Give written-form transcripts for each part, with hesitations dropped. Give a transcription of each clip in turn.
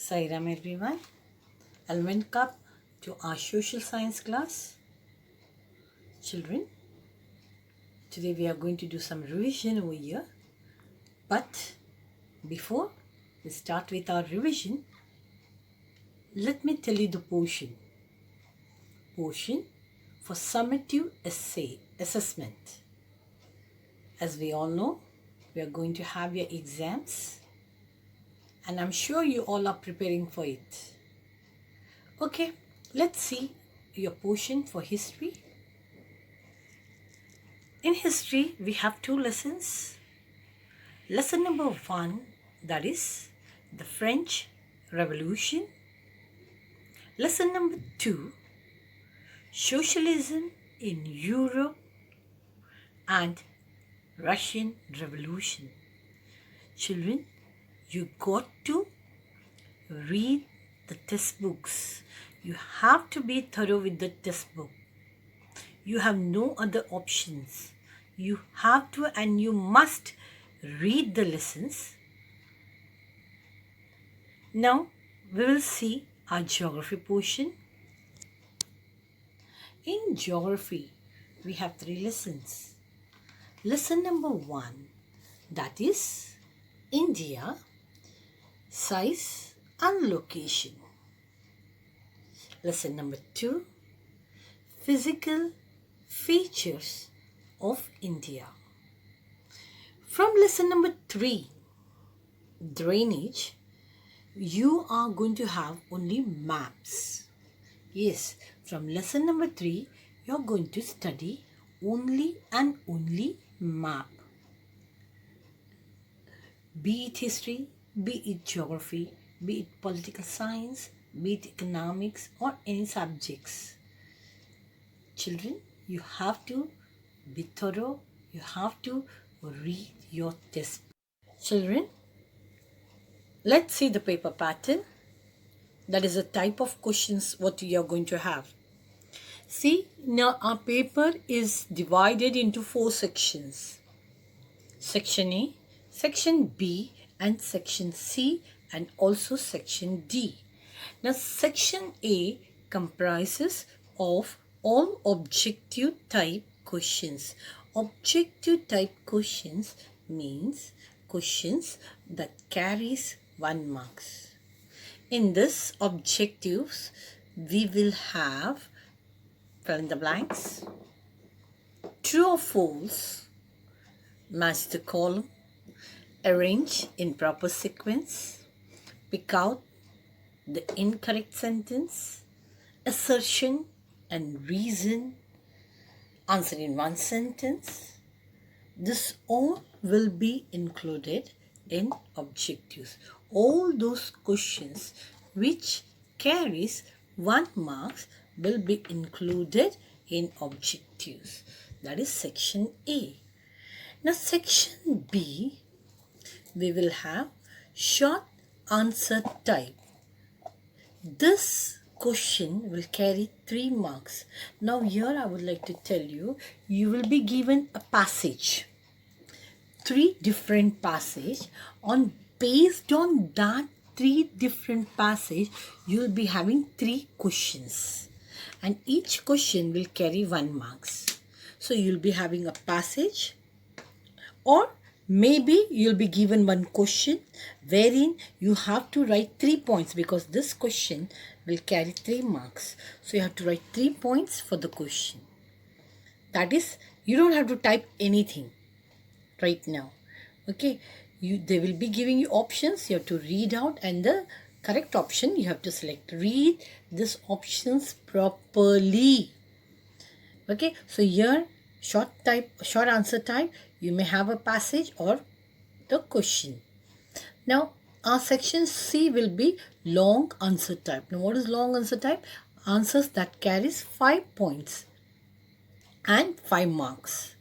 Sairam everyone, and welcome to our social science class. Children, today we are going to do some revision over here. But before we start with our revision, let me tell you the portion for summative essay assessment. As we all know, we are going to have your exams, and I'm sure you all are preparing for it. Okay, let's see your portion for history. In history, we have two lessons. Lesson number 1, that is the French Revolution. Lesson number 2, socialism in Europe and Russian Revolution. Children, you got to read the textbooks. You have to be thorough with the textbook. You have no other options. You have to and you must read the lessons. Now we will see our geography portion. In geography, we have 3 lessons. Lesson number 1, that is India, size and location. Lesson number 2, physical features of India. From lesson number 3, drainage, you are going to have only maps. Yes, from lesson number 3, you are going to study only and only map. Be it history, be it geography, be it political science, be it economics or any subjects. Children, you have to be thorough. You have to read your test. Children, let's see the paper pattern. That is a type of questions what you are going to have. See, now our paper is divided into 4 sections. Section A, Section B and Section C and also Section D. Now Section A comprises of all objective type questions. Objective type questions means questions that carries 1 marks. In this objectives, we will have fill in the blanks, true or false, match the column, arrange in proper sequence, pick out the incorrect sentence, assertion and reason, answer in 1 sentence. This all will be included in objectives. All those questions which carries 1 marks will be included in objectives. That is section A. Now section B, we will have short answer type. This question will carry 3 marks. Now here I would like to tell you, you will be given a passage. 3 different passage. Based on that 3 different passage, you will be having 3 questions. And each question will carry 1 marks. So you'll be having a passage, or maybe you'll be given 1 question wherein you have to write 3 points, because this question will carry 3 marks. So you have to write 3 points for the question. That is, you don't have to type anything right now. Okay, they will be giving you options. You have to read out and the correct option you have to select. Read these options properly. Okay, so here short answer type, you may have a passage or the question. Now our section C will be long answer type. Now what is long answer type? Answers that carries 5 points and 5 marks.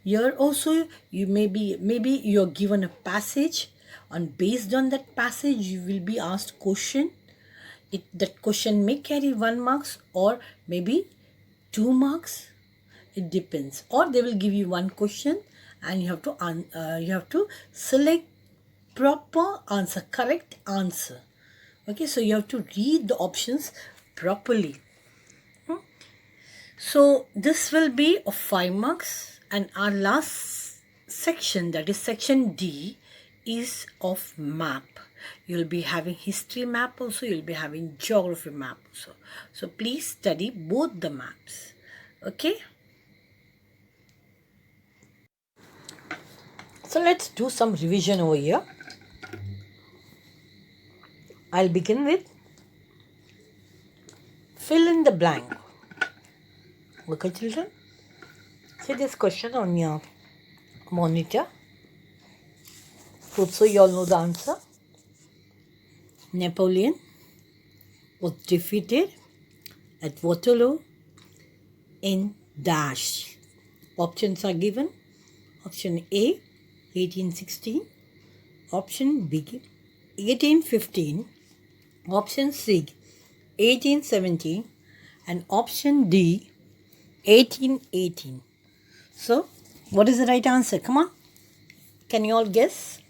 Here also you maybe you're given a passage, and based on that passage you will be asked question. That question may carry 1 marks or maybe 2 marks. It depends. Or they will give you 1 question and you have to select proper answer, correct answer. Okay, so you have to read the options properly. So this will be of 5 marks, and our last section, that is section D, is of map. You'll be having history map also, you'll be having geography map also. So please study both the maps. Okay. So let's do some revision over here. I'll begin with fill in the blank. Okay, children. See this question on your monitor. Hope so you all know the answer. Napoleon was defeated at Waterloo in dash. Options are given. Option A, 1816. Option B, 1815. Option C, 1817. And option D, 1818. So, what is the right answer? Come on. Can you all guess?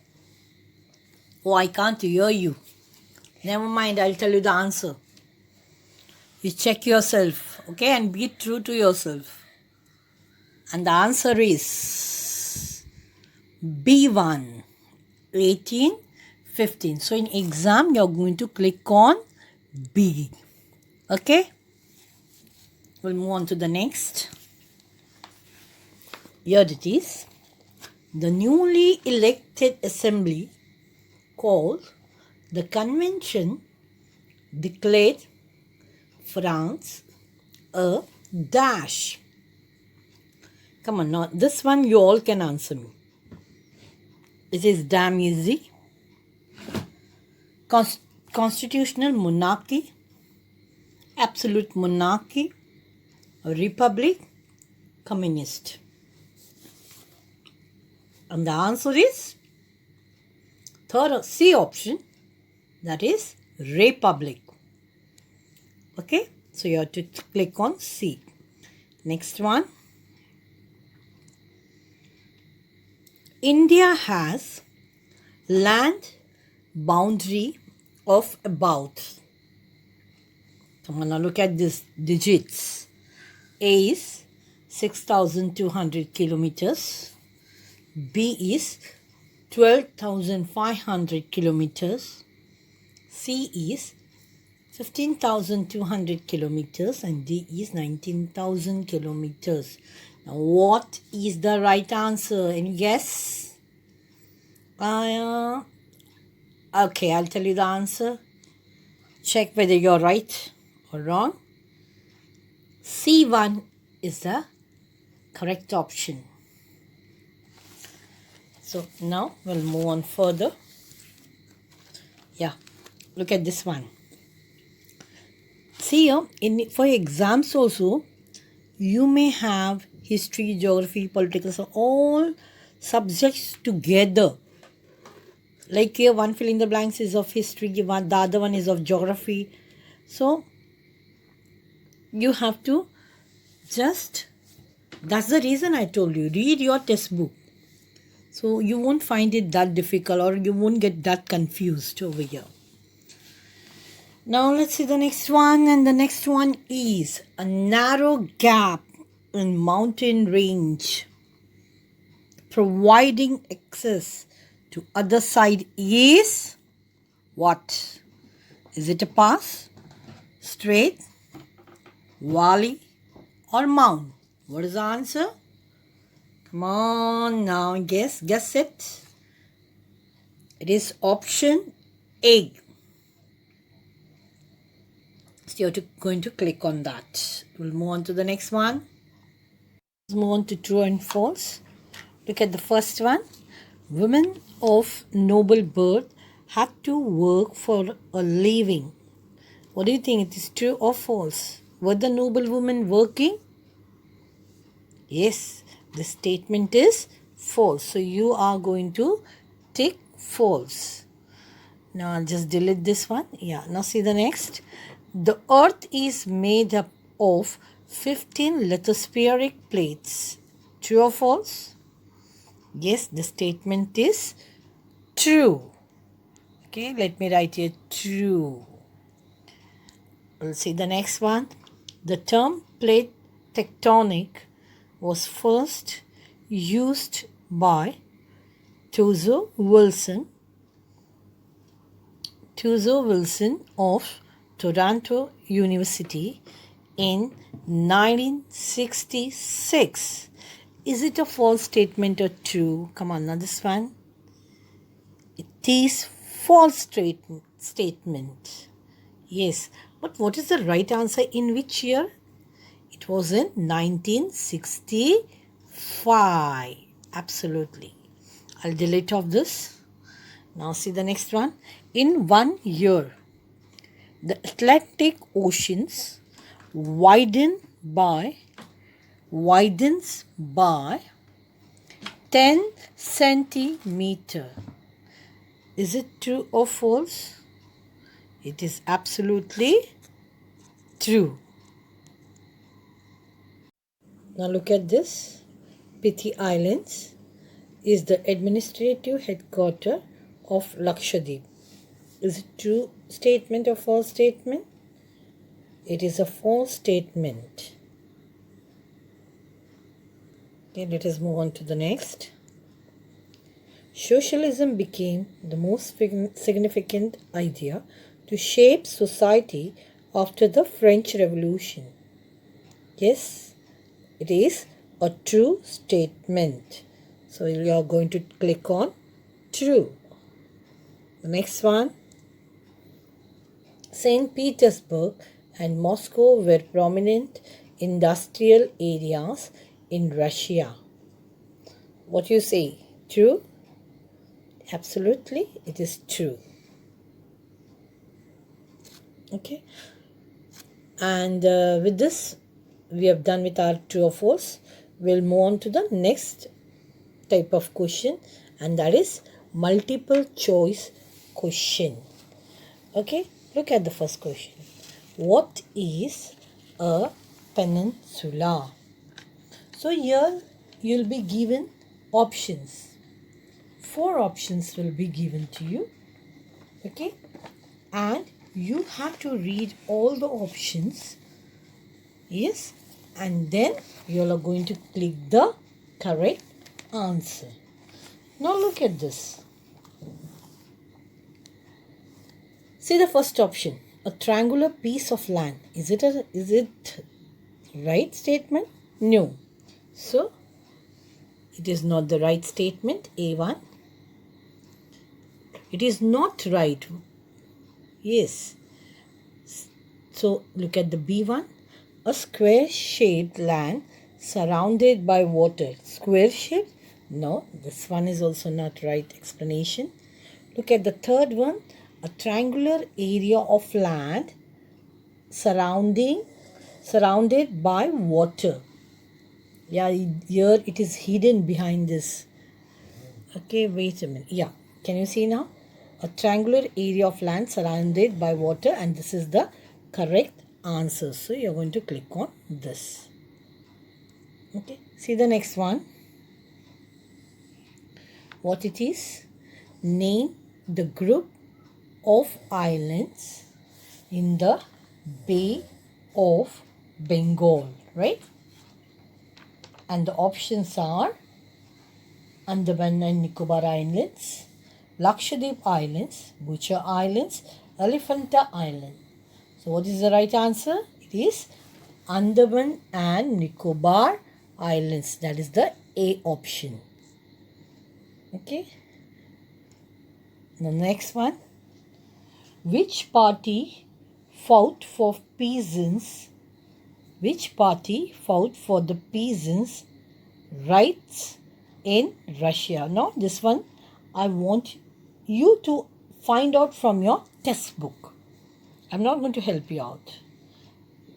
Oh, I can't hear you. Never mind, I'll tell you the answer. You check yourself, okay, and be true to yourself. And the answer is B1, 1815. So in exam, you're going to click on B. Okay? We'll move on to the next. Here it is. The newly elected assembly called the convention declared France a dash. Come on, now this one you all can answer me. It is damn easy. Constitutional monarchy, absolute monarchy, a republic, communist. And the answer is third C option, that is republic. Okay, so you have to click on C. Next one. India has land boundary of about. Come on, now look at these digits. A is 6,200 kilometers. B is 12,500 kilometers. C is 15,200 kilometers and D is 19,000 kilometers. Now, what is the right answer? Any guess? Okay, I'll tell you the answer. Check whether you're right or wrong. C1 is the correct option. So now we'll move on further. Yeah, look at this one. See here, for exams also, you may have history, geography, political, so all subjects together. Like here, one fill in the blanks is of history, the other one is of geography. So you have to just, that's the reason I told you, read your textbook. So you won't find it that difficult or you won't get that confused over here. Now let's see the next one, and the next one is a narrow gap in mountain range providing access to other side is what? Is it a pass, strait, valley or mound? What is the answer? Come on now, guess it. It is option A. So you're going to click on that. We'll move on to the next one. Let's move on to true and false. Look at the first one. Women of noble birth had to work for a living. What do you think? It is true or false? Were the noble women working? Yes, the statement is false. So you are going to tick false. Now I'll just delete this one. Yeah, now see the next. The earth is made up of 15 lithospheric plates. True or false? Yes, the statement is true. Okay, let me write here true. We'll see the next one. The term plate tectonic was first used by Tuzo Wilson of Toronto University in 1966. Is it a false statement or true? Come on, now this one. It is false statement. Yes, but what is the right answer in which year? It was in 1965. Absolutely. I'll delete off this. Now see the next one. In 1 year, the Atlantic Oceans widens by 10 centimeter. Is it true or false? It is absolutely true. Now look at this. Pitti Islands is the administrative headquarter of Lakshadweep. Is it true statement or false statement? It is a false statement. Okay, let us move on to the next. Socialism became the most significant idea to shape society after the French Revolution. Yes, it is a true statement. So you are going to click on true. The next one. St. Petersburg and Moscow were prominent industrial areas in Russia. What do you say? True? Absolutely, it is true. Okay. And with this, we have done with our true or false. We'll move on to the next type of question, and that is multiple choice question. Okay, look at the first question. What is a peninsula? So here you'll be given options. 4 options will be given to you. Okay, and you have to read all the options. Yes, and then you are going to click the correct answer. Now look at this. See the first option, a triangular piece of land. Is it right statement? No. So it is not the right statement. A1. It is not right. Yes. So look at the B1. A square shaped land surrounded by water. Square shaped? No, this one is also not right explanation. Look at the third one. A triangular area of land surrounded by water. Yeah, here it is hidden behind this. Okay, wait a minute. Yeah, can you see now? A triangular area of land surrounded by water, and this is the correct answer. So you're going to click on this. Okay, see the next one. What it is? Name the group of islands in the Bay of Bengal, right? And the options are Andaman and Nicobar Islands, Lakshadweep Islands, Butcher Islands, Elephanta Island. So what is the right answer? It is Andaman and Nicobar Islands. That is the A option. Okay. The next one. Which party fought for peasants? Which party fought for the peasants' rights in Russia? Now this one I want you to find out from your textbook. I'm not going to help you out.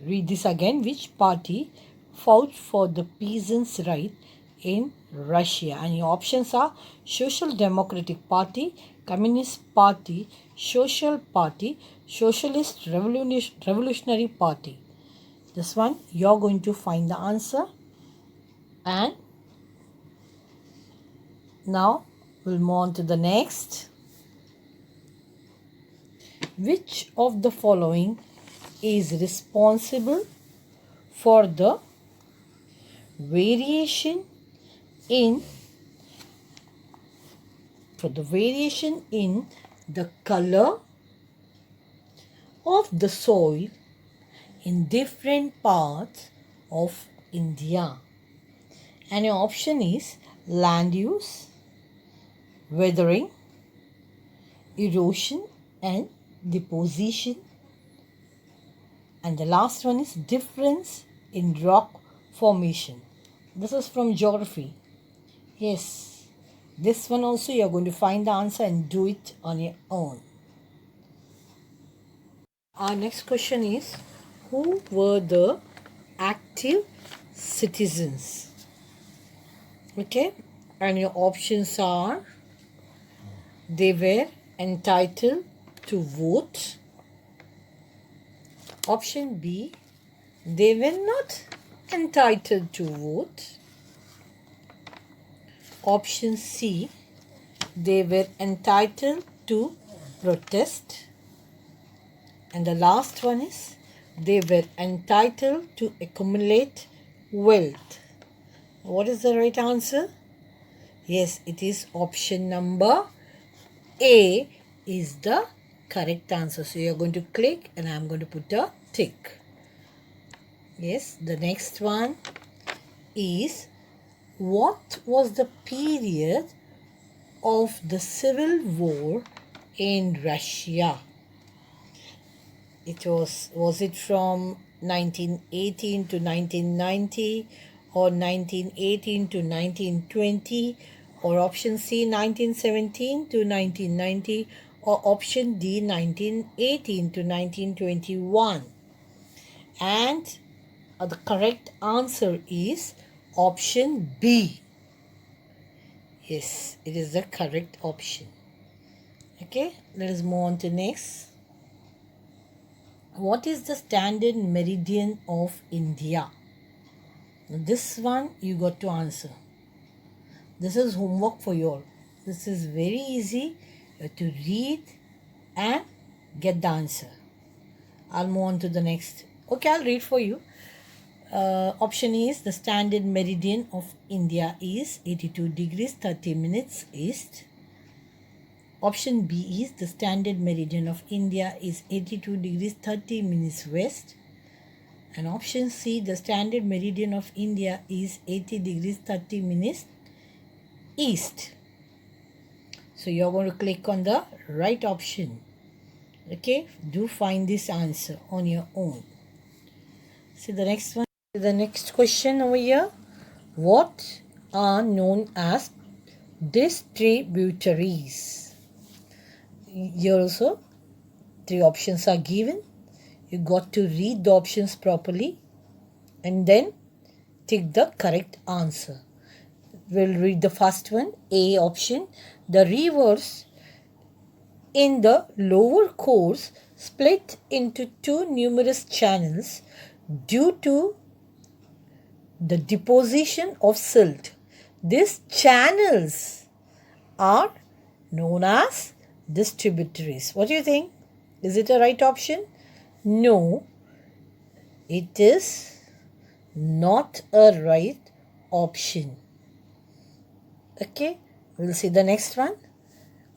Read this again. Which party fought for the peasants' right in Russia? And your options are Social Democratic Party, Communist Party, Social Party, Socialist Revolutionary Party. This one you're going to find the answer. And now we'll move on to the next. Which of the following is responsible for the variation in the color of the soil in different parts of India? And your option is land use, weathering, erosion and deposition. And the last one is difference in rock formation. This is from geography. Yes, this one also you are going to find the answer and do it on your own. Our next question is, who were the active citizens? Okay, and your options are, they were entitled to vote. Option B, they were not entitled to vote. Option C, they were entitled to protest. And the last one is, they were entitled to accumulate wealth. What is the right answer? Yes, it is option number A is the correct answer. So you are going to click and I am going to put a tick. Yes, the next one is, what was the period of the civil war in Russia? Was it from 1918 to 1990 or 1918 to 1920, or option C 1917 to 1990, or option D 1918 to 1921? And the correct answer is option B. Yes, it is the correct option. Okay, let us move on to next. What is the standard meridian of India? This one you got to answer. This is homework for you all. This is very easy. You have to read and get the answer. I'll move on to the next. Okay, I'll read for you. Option A is, the standard meridian of India is 82 degrees 30 minutes east. Option B is, the standard meridian of India is 82 degrees 30 minutes west. And option C, the standard meridian of India is 80 degrees 30 minutes east. So you're going to click on the right option. Okay, do find this answer on your own. See the next one. The next question over here. What are known as distributaries? Here also 3 options are given. You got to read the options properly and then tick the correct answer. We'll read the first one. A option, the rivers in the lower course split into 2 numerous channels due to the deposition of silt. These channels are known as distributaries. What do you think? Is it a right option? No, it is not a right option. Okay, we'll see the next one.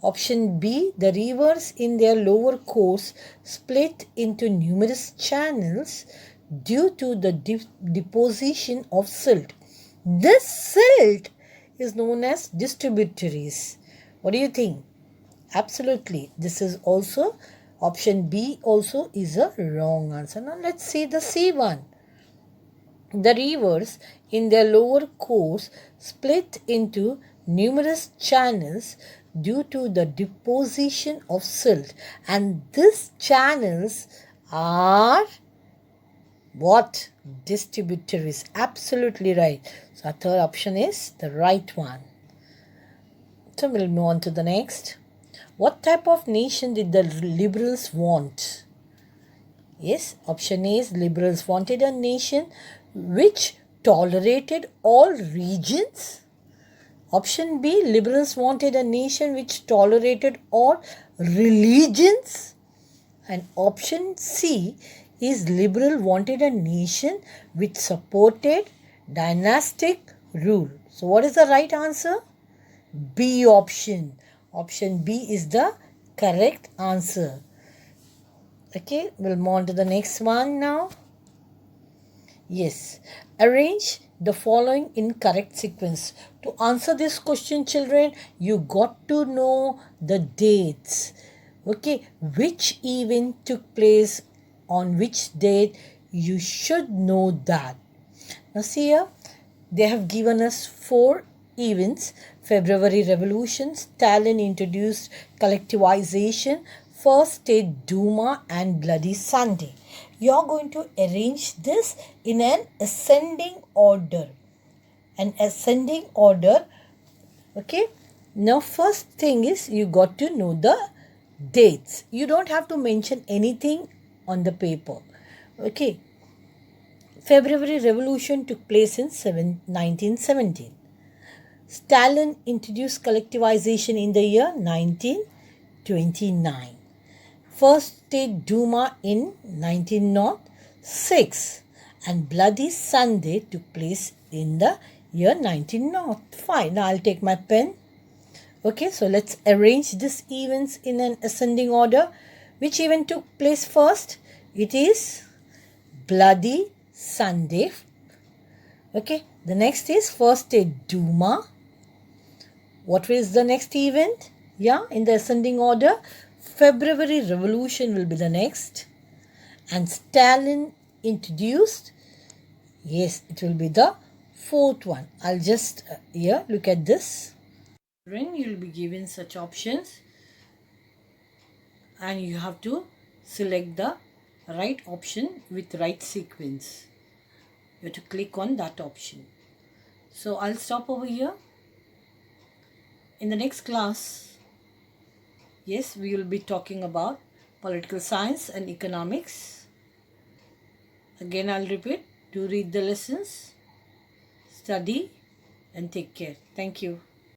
Option B, the rivers in their lower course split into numerous channels due to the deposition of silt. This silt is known as distributaries. What do you think? Absolutely. This is also, option B also is a wrong answer. Now let's see the C one. The rivers in their lower course split into numerous channels due to the deposition of silt. And these channels are what? Distributaries. Absolutely right. So our third option is the right one. So we'll move on to the next. What type of nation did the liberals want? Yes, option A is, liberals wanted a nation which tolerated all regions. Option B, liberals wanted a nation which tolerated all religions. And option C is liberal wanted a nation which supported dynastic rule. So what is the right answer? B option. Option B is the correct answer. Okay, we'll move on to the next one now. Yes, arrange the following in correct sequence. To answer this question, children, you got to know the dates. Okay, which event took place on which date, you should know that. Now see here, they have given us 4 events. February Revolution, Stalin introduced collectivization, first State Duma, and Bloody Sunday. You are going to arrange this in an ascending order. Okay. Now first thing is you got to know the dates. You don't have to mention anything on the paper. Okay. February Revolution took place in 1917. Stalin introduced collectivization in the year 1929. First State Duma in 1906. And Bloody Sunday took place in the year 1905. Now I'll take my pen. Okay, so let's arrange these events in an ascending order. Which event took place first? It is Bloody Sunday. Okay, the next is first State Duma. What is the next event? Yeah, in the ascending order, February Revolution will be the next. And Stalin introduced, yes, it will be the 4th one. I'll just here look at this. Then you will be given such options and you have to select the right option with right sequence. You have to click on that option. So I'll stop over here. In the next class, yes, we will be talking about political science and economics. Again, I'll repeat, do read the lessons, study, and take care. Thank you.